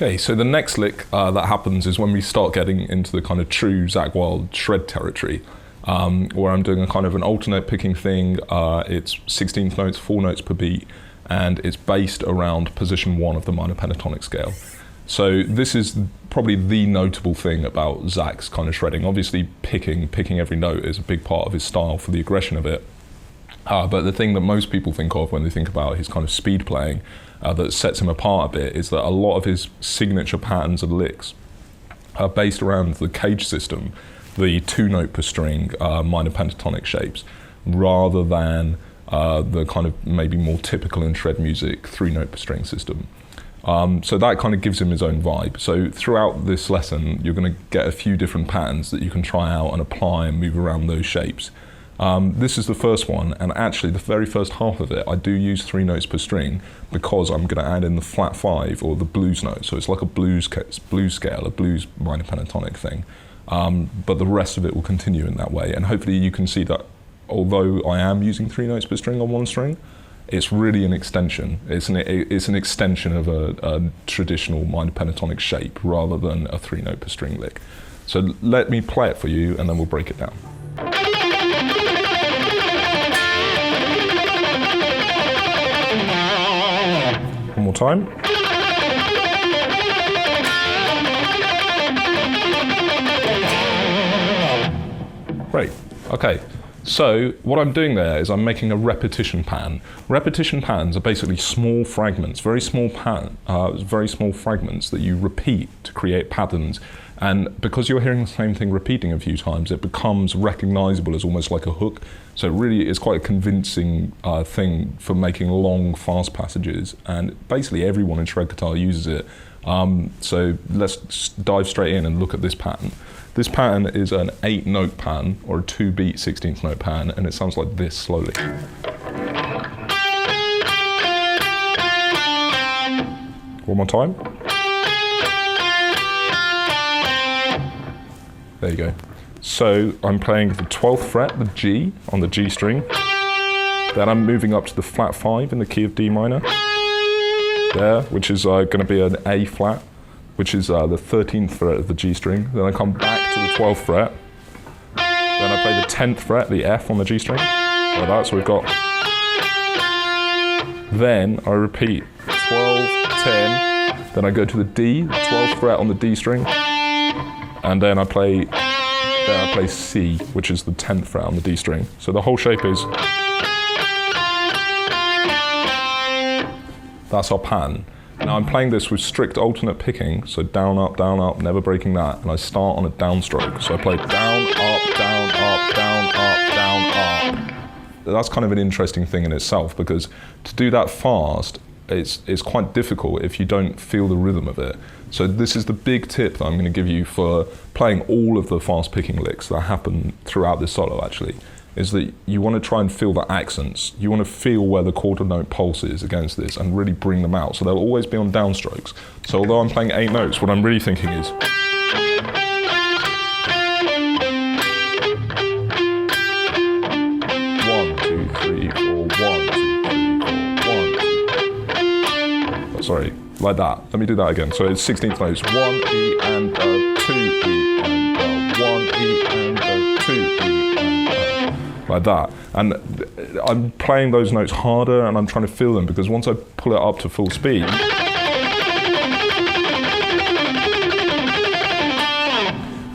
Okay, so the next lick that happens is when we start getting into the kind of true Zakk Wylde shred territory, where I'm doing a kind of an alternate picking thing. It's 16th notes, 4 notes per beat, and it's based around position 1 of the minor pentatonic scale. So this is probably the notable thing about Zakk's kind of shredding. Obviously picking every note is a big part of his style for the aggression of it. But the thing that most people think of when they think about his kind of speed playing that sets him apart a bit is that a lot of his signature patterns and licks are based around the cage system, the 2 note per string minor pentatonic shapes, rather than the kind of maybe more typical in shred music 3 note per string system. So that kind of gives him his own vibe. So throughout this lesson, you're going to get a few different patterns that you can try out and apply and move around those shapes. This is the first one, and actually the very first half of it, I do use 3 notes per string because I'm going to add in the flat 5 or the blues note. So it's like a blues scale, a blues minor pentatonic thing. But the rest of it will continue in that way. And hopefully you can see that although I am using 3 notes per string on 1 string, it's really an extension. It's an extension of a traditional minor pentatonic shape rather than a 3 note per string lick. So let me play it for you and then we'll break it down. One more time. Great, okay. So what I'm doing there is I'm making a repetition pattern. Repetition patterns are basically small fragments, very small fragments that you repeat to create patterns. And because you're hearing the same thing repeating a few times, it becomes recognizable as almost like a hook. So it really is quite a convincing thing for making long, fast passages. And basically everyone in shred guitar uses it. So let's dive straight in and look at this pattern. This pattern is an 8 note pattern, or a 2 beat 16th note pattern, and it sounds like this slowly. One more time. There you go. So I'm playing the 12th fret, the G, on the G string. Then I'm moving up to the flat 5 in the key of D minor. There, which is going to be an A flat, which is the 13th fret of the G string. Then I come back to the 12th fret. Then I play the 10th fret, the F on the G string. Like that, so we've got... Then I repeat 12, 10, then I go to the D, the 12th fret on the D string. And then I play C, which is the 10th fret on the D string. So the whole shape is... That's our pattern. Now I'm playing this with strict alternate picking, so down, up, never breaking that, and I start on a downstroke. So I play down, up, down, up, down, up, down, up. That's kind of an interesting thing in itself, because to do that fast, it's quite difficult if you don't feel the rhythm of it. So this is the big tip that I'm going to give you for playing all of the fast picking licks that happen throughout this solo actually, is that you want to try and feel the accents. You want to feel where the quarter note pulse is against this and really bring them out. So they'll always be on downstrokes. So although I'm playing 8 notes, what I'm really thinking is... 1, 2, 3, 4, 1, 2, 3, 4, 1, 2. Sorry, like that. Let me do that again. So it's 16th notes. 1, E, and 2, E, and 1, E, and 2, E. Like that, and I'm playing those notes harder and I'm trying to feel them, because once I pull it up to full speed,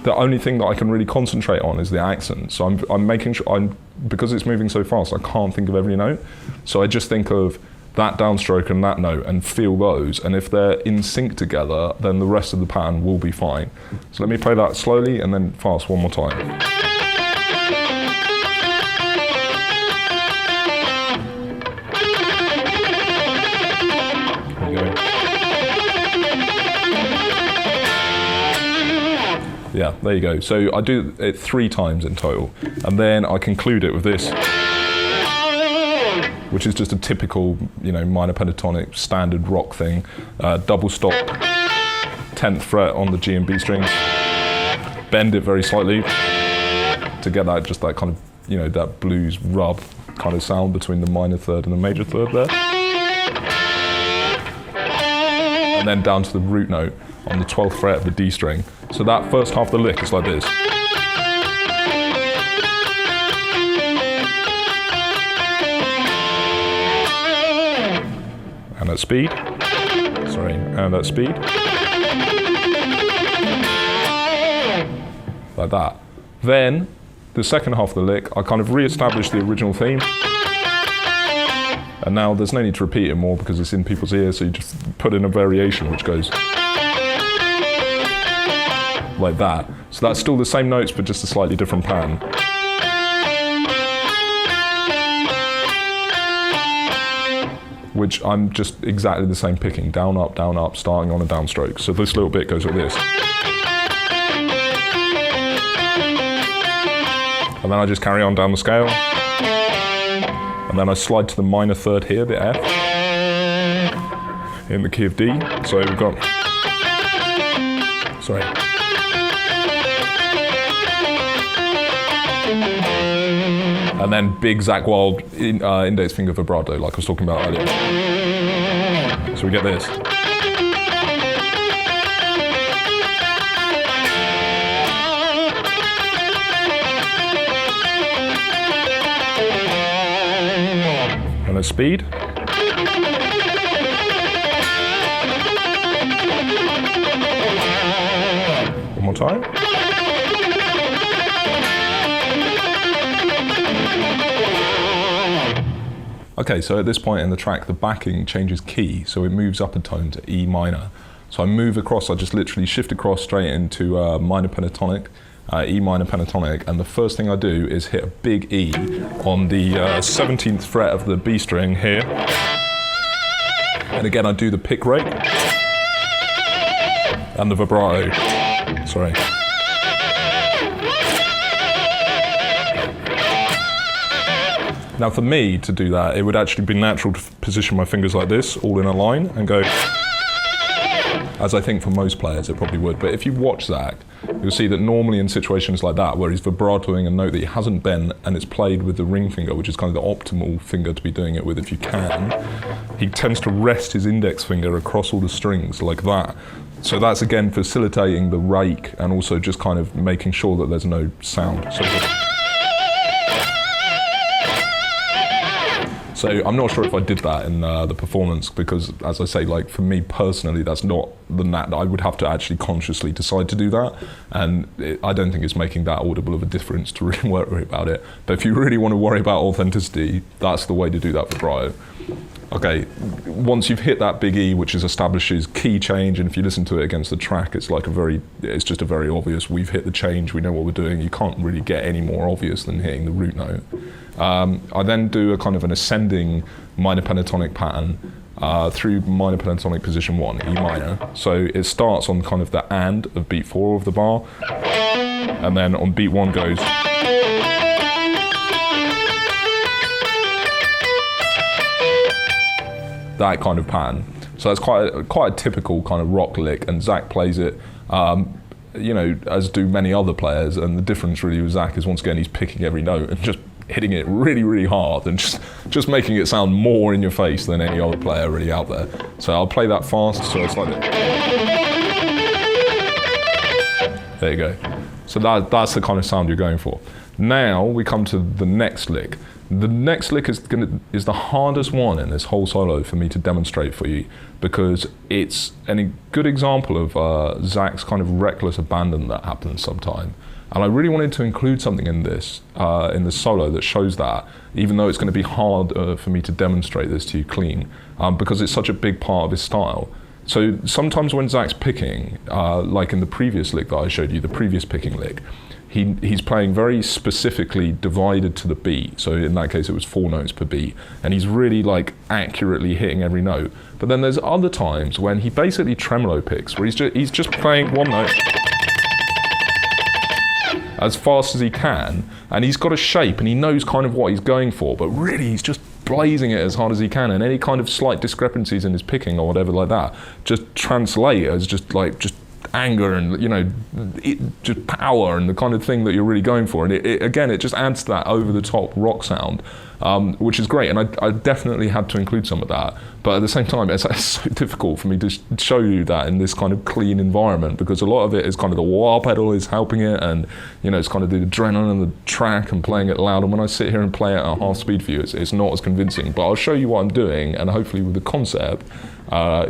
the only thing that I can really concentrate on is the accent. So I'm making sure, because it's moving so fast, I can't think of every note. So I just think of that downstroke and that note and feel those, and if they're in sync together, then the rest of the pattern will be fine. So let me play that slowly and then fast one more time. Yeah, there you go. So I do it 3 times in total, and then I conclude it with this, which is just a typical, minor pentatonic standard rock thing. Double stop, 10th fret on the G and B strings, bend it very slightly to get that that kind of, that blues rub kind of sound between the minor third and the major third there. and then down to the root note on the 12th fret of the D string. So that first half of the lick is like this. And at speed. Sorry, and at speed. Like that. Then, the second half of the lick, I kind of re-establish the original theme. And now there's no need to repeat it more because it's in people's ears, so you just put in a variation which goes like that. So that's still the same notes, but just a slightly different pattern. Which I'm just exactly the same picking, down, up, starting on a downstroke. So this little bit goes like this. And then I just carry on down the scale. And then I slide to the minor third here, the F, in the key of D. So we've got, sorry. And then big Zakk Wylde index finger vibrato, like I was talking about earlier. So we get this. And at speed. One more time. Okay, so at this point in the track, the backing changes key, so it moves up a tone to E minor. So I move across, I just literally shift across straight into minor pentatonic, E minor pentatonic, and the first thing I do is hit a big E on the 17th fret of the B string here. And again, I do the pick rate and the vibrato. Sorry. Now for me to do that, it would actually be natural to position my fingers like this, all in a line, and go, as I think for most players it probably would. But if you watch Zakk, you'll see that normally in situations like that, where he's vibratoing a note that he hasn't bent and it's played with the ring finger, which is kind of the optimal finger to be doing it with if you can, he tends to rest his index finger across all the strings like that. So that's again facilitating the rake and also just kind of making sure that there's no sound. So I'm not sure if I did that in the performance because, as I say, like for me personally, that's not the knack. I would have to actually consciously decide to do that, and I don't think it's making that audible of a difference to really worry about it. But if you really want to worry about authenticity, that's the way to do that vibrato. Okay, once you've hit that big E, which establishes key change, and if you listen to it against the track, it's just a very obvious, we've hit the change, we know what we're doing. You can't really get any more obvious than hitting the root note. I then do a kind of an ascending minor pentatonic pattern through minor pentatonic position 1, E minor. So it starts on kind of the and of beat 4 of the bar, and then on beat 1 goes. That kind of pattern. So that's quite a typical kind of rock lick, and Zakk plays it, you know, as do many other players. And the difference really with Zakk is once again he's picking every note and just hitting it really, really hard and just making it sound more in your face than any other player really out there. So I'll play that fast, so it's like this. There you go. So that's the kind of sound you're going for. Now we come to the next lick. The next lick is the hardest one in this whole solo for me to demonstrate for you, because it's a good example of Zakk's kind of reckless abandon that happens sometime. And I really wanted to include something in this solo that shows that, even though it's going to be hard for me to demonstrate this to you clean, because it's such a big part of his style. So sometimes when Zakk's picking, like in the previous lick that I showed you, the previous picking lick, he's playing very specifically divided to the beat. So in that case, it was 4 notes per beat, and he's really like accurately hitting every note. But then there's other times when he basically tremolo picks, where he's just playing one note as fast as he can, and he's got a shape and he knows kind of what he's going for, but really he's just blazing it as hard as he can, and any kind of slight discrepancies in his picking or whatever like that just translate as just anger and, you know, just power and the kind of thing that you're really going for. And again, it just adds to that over-the-top rock sound, which is great. And I definitely had to include some of that. But at the same time, it's so difficult for me to show you that in this kind of clean environment, because a lot of it is kind of the wah pedal is helping it, and, you know, it's kind of the adrenaline and the track and playing it loud. And when I sit here and play it at half speed for you, it's not as convincing. But I'll show you what I'm doing, and hopefully with the concept,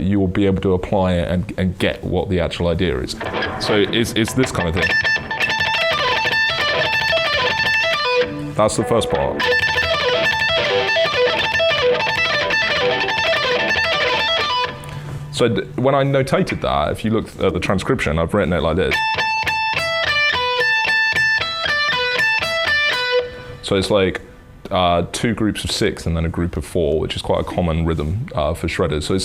you will be able to apply it and get what the actual idea is. So it's this kind of thing. That's the first part. So when I notated that, if you look at the transcription, I've written it like this. So it's like 2 groups of 6 and then a group of 4, which is quite a common rhythm for shredders. So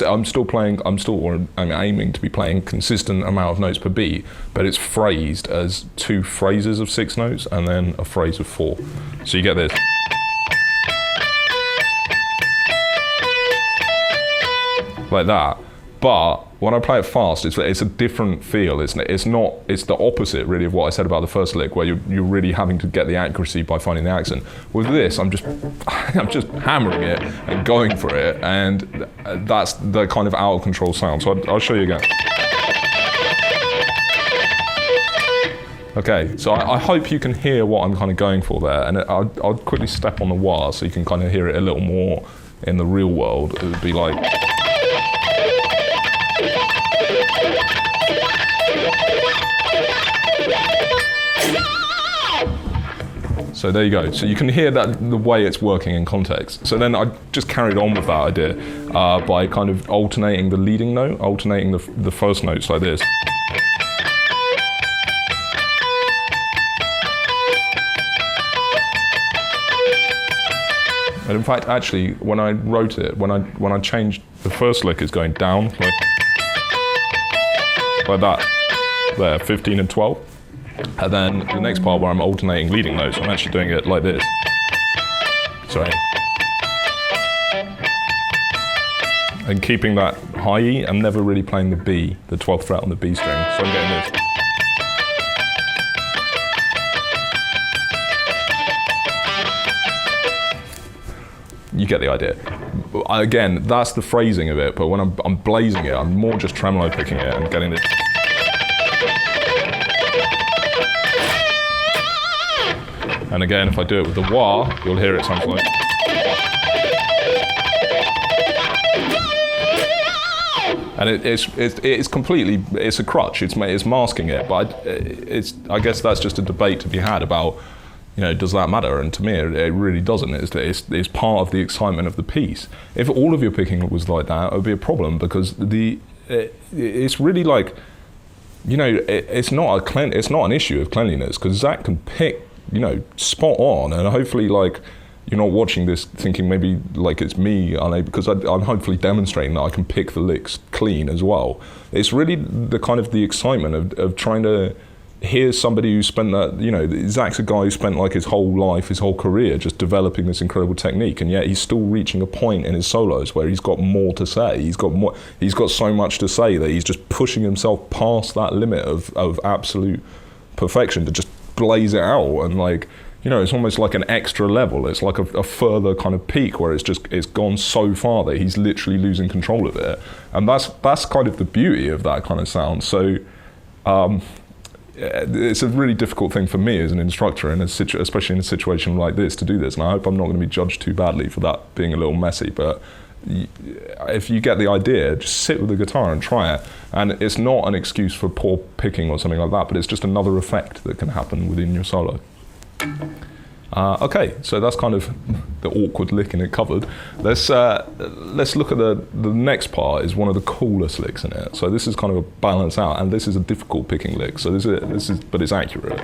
I'm aiming to be playing consistent amount of notes per beat, but it's phrased as 2 phrases of 6 notes and then a phrase of 4. So you get this. Like that. But when I play it fast, it's a different feel. It's the opposite really of what I said about the first lick, where you're really having to get the accuracy by finding the accent. With this, I'm just hammering it and going for it, and that's the kind of out of control sound. So I'll show you again. Okay, so I hope you can hear what I'm kind of going for there, and I'll quickly step on the wah so you can kind of hear it a little more in the real world. It would be like. So there you go. So you can hear that the way it's working in context. So then I just carried on with that idea by kind of alternating the leading note, alternating the first notes like this. And in fact, actually, when I wrote it, when I changed, the first lick is going down like that. There, 15 and 12. And then the next part where I'm alternating leading notes, I'm actually doing it like this. Sorry. And keeping that high E, I'm never really playing the B, the 12th fret on the B string, so I'm getting this. You get the idea. Again, that's the phrasing of it, but when I'm blazing it, I'm more just tremolo picking it and getting this. And again, if I do it with the wah, you'll hear it sounds like. And it's completely, it's a crutch, it's masking it, but I guess that's just a debate to be had about, you know, does that matter? And to me, it really doesn't. It's part of the excitement of the piece. If all of your picking was like that, it would be a problem, because it's really like, you know, it's not an issue of cleanliness, because Zakk can pick, you know, spot on, and hopefully, like, you're not watching this thinking maybe like it's me, because I'm hopefully demonstrating that I can pick the licks clean as well. It's really the excitement of trying to hear somebody who spent that, you know, Zakk's a guy who spent like his whole life, his whole career just developing this incredible technique, and yet he's still reaching a point in his solos where he's got more to say. He's got so much to say that he's just pushing himself past that limit of absolute perfection to just blaze it out, and, like, you know, it's almost like an extra level. It's like a further kind of peak where it's gone so far that he's literally losing control of it, and that's kind of the beauty of that kind of sound. So it's a really difficult thing for me as an instructor, especially in a situation like this, to do this, and I hope I'm not going to be judged too badly for that being a little messy, but if you get the idea, just sit with the guitar and try it. And it's not an excuse for poor picking or something like that, but it's just another effect that can happen within your solo. Okay, so that's kind of the awkward lick in it covered. Let's look at the next part. Is one of the coolest licks in it. So this is kind of a balance out, and this is a difficult picking lick. So this is, but it's accurate.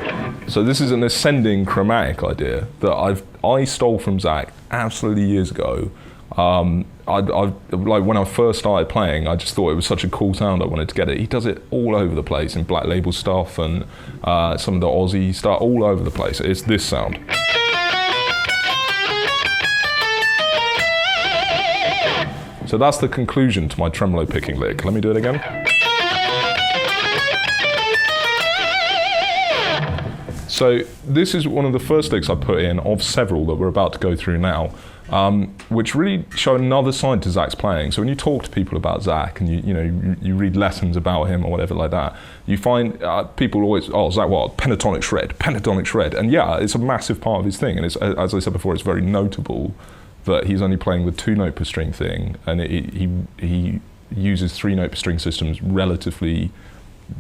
So this is an ascending chromatic idea that I stole from Zakk absolutely years ago. Like when I first started playing, I just thought it was such a cool sound. I wanted to get it. He does it all over the place in Black Label stuff and some of the Aussie stuff, all over the place. It's this sound. So that's the conclusion to my tremolo picking lick. Let me do it again. So this is one of the first licks I put in of several that we're about to go through now, which really show another side to Zakk's playing. So when you talk to people about Zakk and you read lessons about him or whatever like that, you find people always, Zakk Wylde, pentatonic shred. And yeah, it's a massive part of his thing. And it's, as I said before, it's very notable that he's only playing the 2-note per string thing, and he uses 3-note per string systems relatively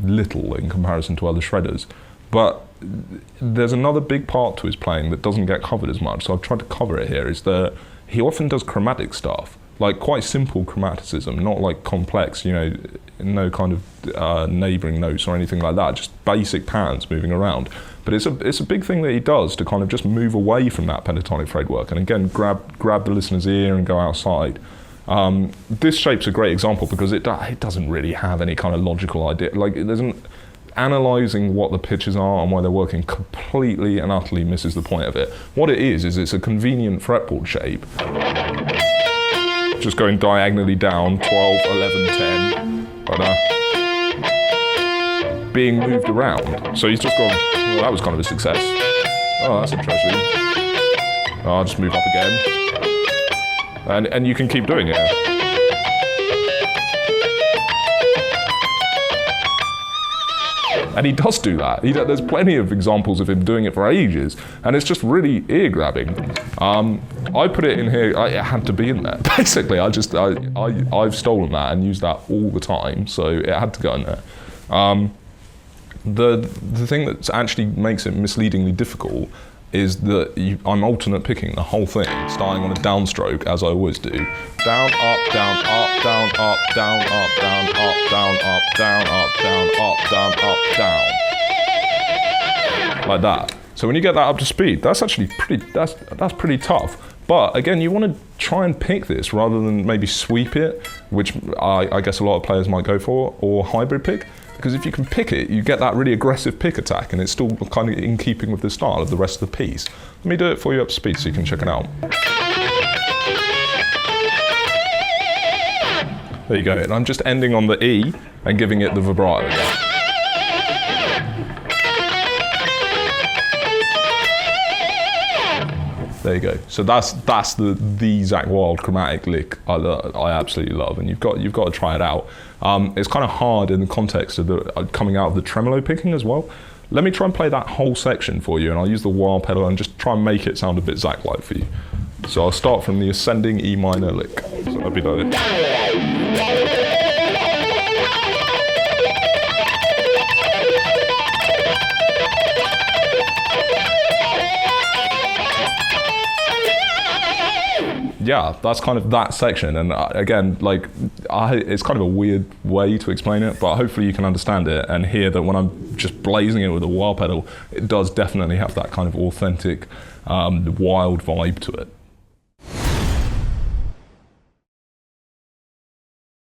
little in comparison to other shredders. But there's another big part to his playing that doesn't get covered as much, so I've tried to cover it here, is that he often does chromatic stuff, like quite simple chromaticism, not like complex, no kind of neighbouring notes or anything like that, just basic patterns moving around. But it's a big thing that he does to kind of just move away from that pentatonic framework and again grab the listener's ear and go outside. This shape's a great example because it doesn't really have any kind of logical idea. Like, it doesn't. Analysing what the pitches are and why they're working completely and utterly misses the point of it. What it is it's a convenient fretboard shape. Just going diagonally down, 12, 11, 10, but being moved around. So he's just gone, well, that was kind of a success. Oh, that's interesting. I'll just move up again. And you can keep doing it. And he does do that. There's plenty of examples of him doing it for ages, and it's just really ear-grabbing. I put it in here, it had to be in there. Basically, I've stolen that and used that all the time, so it had to go in there. The thing that actually makes it misleadingly difficult is that I'm alternate picking the whole thing, starting on a downstroke, as I always do. Down, up, down, up, down, up, down, up, down, up, down, up, down, up, down, up, down, up, down. Like that. So when you get that up to speed, that's actually that's pretty tough. But again, you want to try and pick this rather than maybe sweep it, which I guess a lot of players might go for, or hybrid pick. Because if you can pick it, you get that really aggressive pick attack, and it's still kind of in keeping with the style of the rest of the piece. Let me do it for you up to speed so you can check it out. There you go, and I'm just ending on the E and giving it the vibrato again. There you go. So that's the Zakk Wylde chromatic lick I absolutely love, and you've got to try it out. It's kind of hard in the context of coming out of the tremolo picking as well. Let me try and play that whole section for you, and I'll use the wah pedal and just try and make it sound a bit Zakk-like for you. So I'll start from the ascending E minor lick. So that'll be like this. Yeah, that's kind of that section, and again, it's kind of a weird way to explain it, but hopefully you can understand it and hear that when I'm just blazing it with a wah pedal, it does definitely have that kind of authentic, wild vibe to it.